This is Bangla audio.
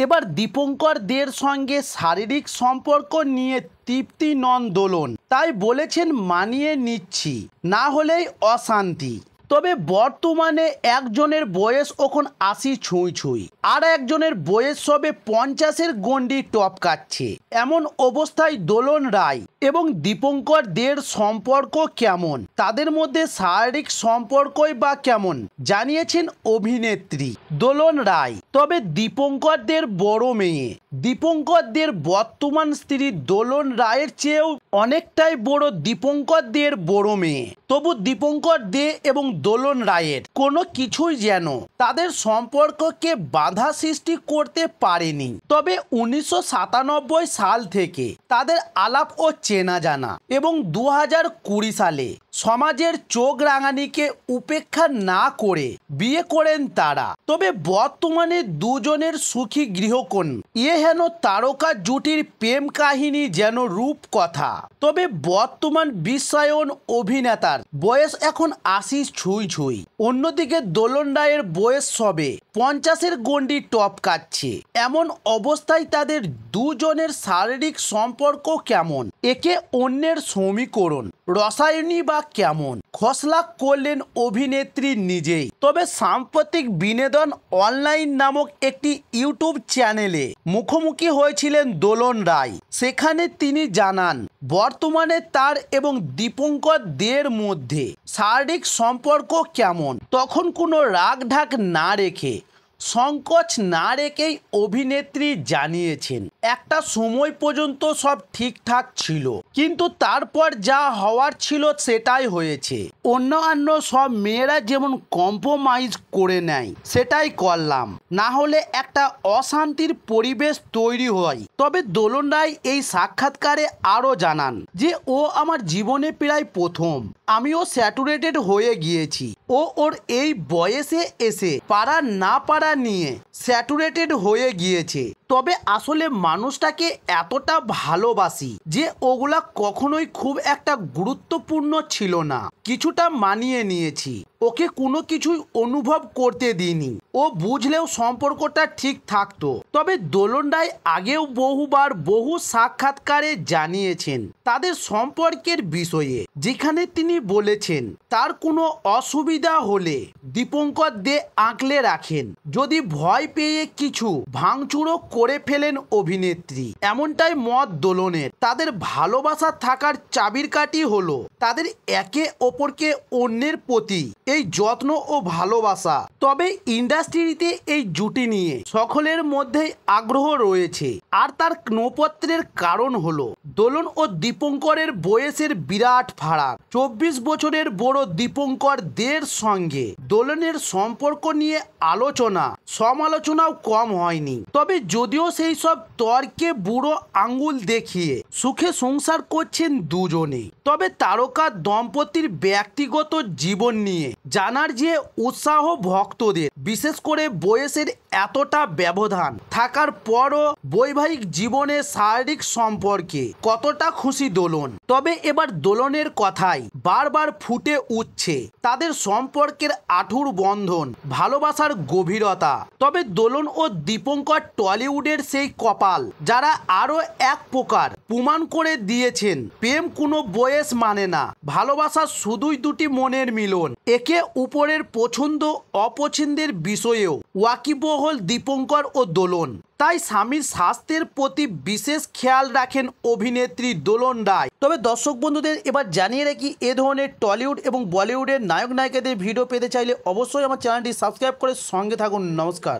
এবার দীপঙ্কর দের সঙ্গে শারীরিক সম্পর্ক নিয়ে তৃপ্তি নন দোলন, তাই বলেছেন মানিয়ে নিচ্ছি, না হলেই অশান্তি। তবে বর্তমানে একজনের বয়স এখন ৮০ ছুঁই ছুঁই, আর একজনের বয়স সবে ৫০-এর গণ্ডি টপকাচ্ছে। এমন অবস্থায় দোলন রায় এবং দীপঙ্কর দের সম্পর্ক কেমন, তাদের মধ্যে শারীরিক সম্পর্কই বা কেমন, জানিয়েছেন অভিনেত্রী দোলন রায়। তবে দীপঙ্কর দের বড় মেয়ে, দীপঙ্কর দের বর্তমান স্ত্রী দোলন রায়ের চেয়েও অনেকটাই বড় দীপঙ্কর দের বড় মেয়ে। তবু দীপঙ্কর দে এবং দোলন রায়ের কোনো কিছুই যেন তাদের সম্পর্ককে বাধা সৃষ্টি করতে পারেনি। তবে ১৯৯৭ সাল থেকে তাদের আলাপ ও চেনা জানা এবং ২০২০ সালে সমাজের চোখ রাঙানিকে উপেক্ষা না করে বিয়ে করেন তারা। তবে বর্তমানে দুজনের সুখী গৃহকোণ, এ হেন তারকা জুটির প্রেম কাহিনী যেন রূপকথা। তবে বর্তমান বিশ্বায়ন অভিনেতার বয়স এখন ৮০ ছুঁই ছুঁই, অন্যদিকে দোলন রায়ের বয়স সবে ৫০-এর গণ্ডি টপকাচ্ছে। এমন অবস্থায় তাদের দুজনের শারীরিক সম্পর্ক কেমন, একে অন্যের সমীকরণ রসায়নী বা কেমন, খসড়া করলেন অভিনেত্রী নিজেই। তবে সাম্প্রতিক বিনোদন অনলাইন নামক একটি ইউটিউব চ্যানেলে মুখোমুখি হয়েছিলেন দোলন রায়। সেখানে তিনি জানান বর্তমানে তার এবং দীপঙ্কর দের মধ্যে শারীরিক সম্পর্ক কেমন। তখন কোনো রাগ ঢাক না রেখে, সংকোচ না রেখেই অভিনেত্রী জানিয়েছেন একটা সময় পর্যন্ত সব ঠিকঠাক ছিল, কিন্তু তারপর যা হওয়ার ছিল সেটাই হয়েছে। অন্যান্য সব মেয়েরা যেমন কম্প্রোমাইজ করে নেয় সেটাই করলাম, না হলে একটা অশান্তির পরিবেশ তৈরি হয়। তবে দোলন রায় এই সাক্ষাৎকারে আরও জানান যে ও আমার জীবনে প্রায় প্রথম, আমিও স্যাচুরেটেড হয়ে গিয়েছি। ও ওর এই বয়সে এসে পারা না পারা নিয়ে স্যাচুরেটেড হয়ে গিয়েছে। তবে আসলে মানুষটাকে এতটা ভালোবাসি যে ওগুলা কখনোই খুব একটা গুরুত্বপূর্ণ ছিল না, কিছুটা মানিয়ে নিয়েছি, ওকে কোনো কিছুই অনুভব করতে দিইনি, ও বুঝলেও সম্পর্কটা ঠিক থাকতো। তবে দোলন রায় আগেও বহুবার বহু সাক্ষাৎকারে জানিয়েছেন তাদের সম্পর্কের বিষয়ে, যেখানে তিনি বলেছেন তার কোনো অসুবিধা হলে দীপঙ্কর দে আঁকলে রাখেন, যদি ভয় পেয়ে কিছু ভাঙচুরও করে ফেলেন অভিনেত্রী। এমনটাই মত দোলনের। তাদের ভালোবাসা থাকার চাবিকাঠি হলো তাদের একে অপরকে অন্যের প্রতি এই যত্ন ও ভালোবাসা। তবে ইন্ডাস্ট্রিতে এই জুটি নিয়ে সকলের মধ্যেই আগ্রহ রয়েছে, আর তার নৌপত্রের কারণ হলো দোলন ও দীপঙ্করের বয়সের বিরাট ফারাক। ২৪ বছরের বড় দীপঙ্কর দের সঙ্গে দোলনের সম্পর্ক নিয়ে আলোচনা সমালোচনাও কম হয়নি। তবে যদিও সেই সব তর্কে বুড়ো আঙ্গুল দেখিয়ে সুখে সংসার করছেন দুজনে, তবে তারকা দম্পতির ব্যক্তিগত জীবন নিয়ে জানার যে উৎসাহ ভক্তদের, বিশেষ করে বয়সের এতটা ব্যবধান থাকার পরও বৈবাহিক জীবনে শারীরিক সম্পর্কে কতটা খুশি দোলন। তবে এবার দোলনের কথাই বারবার ফুটে উঠছে তাদের সম্পর্কের আঁঠুর বন্ধন, ভালোবাসার গভীরতা। তবে দোলন ও দীপঙ্কর টলিউডের সেই কপাল যারা আরও এক প্রকার প্রমাণ করে দিয়েছেন প্রেম কোনো বয়স মানে না, ভালোবাসা শুধুই দুটি মনের মিলন। একে উপরের পছন্দ অপছন্দের বিষয়েও ওয়াকিবহল দীপঙ্কর ও দোলন, তাই স্বামীর স্বাস্থ্যের প্রতি বিশেষ খেয়াল রাখেন অভিনেত্রী দোলন রায়। তবে দর্শক বন্ধুদের এবার জানিয়ে রাখি, এ ধরনের টলিউড এবং বলিউডের নায়ক নায়িকাদের ভিডিও পেতে চাইলে অবশ্যই আমার চ্যানেলটি সাবস্ক্রাইব করে সঙ্গে থাকুন। নমস্কার।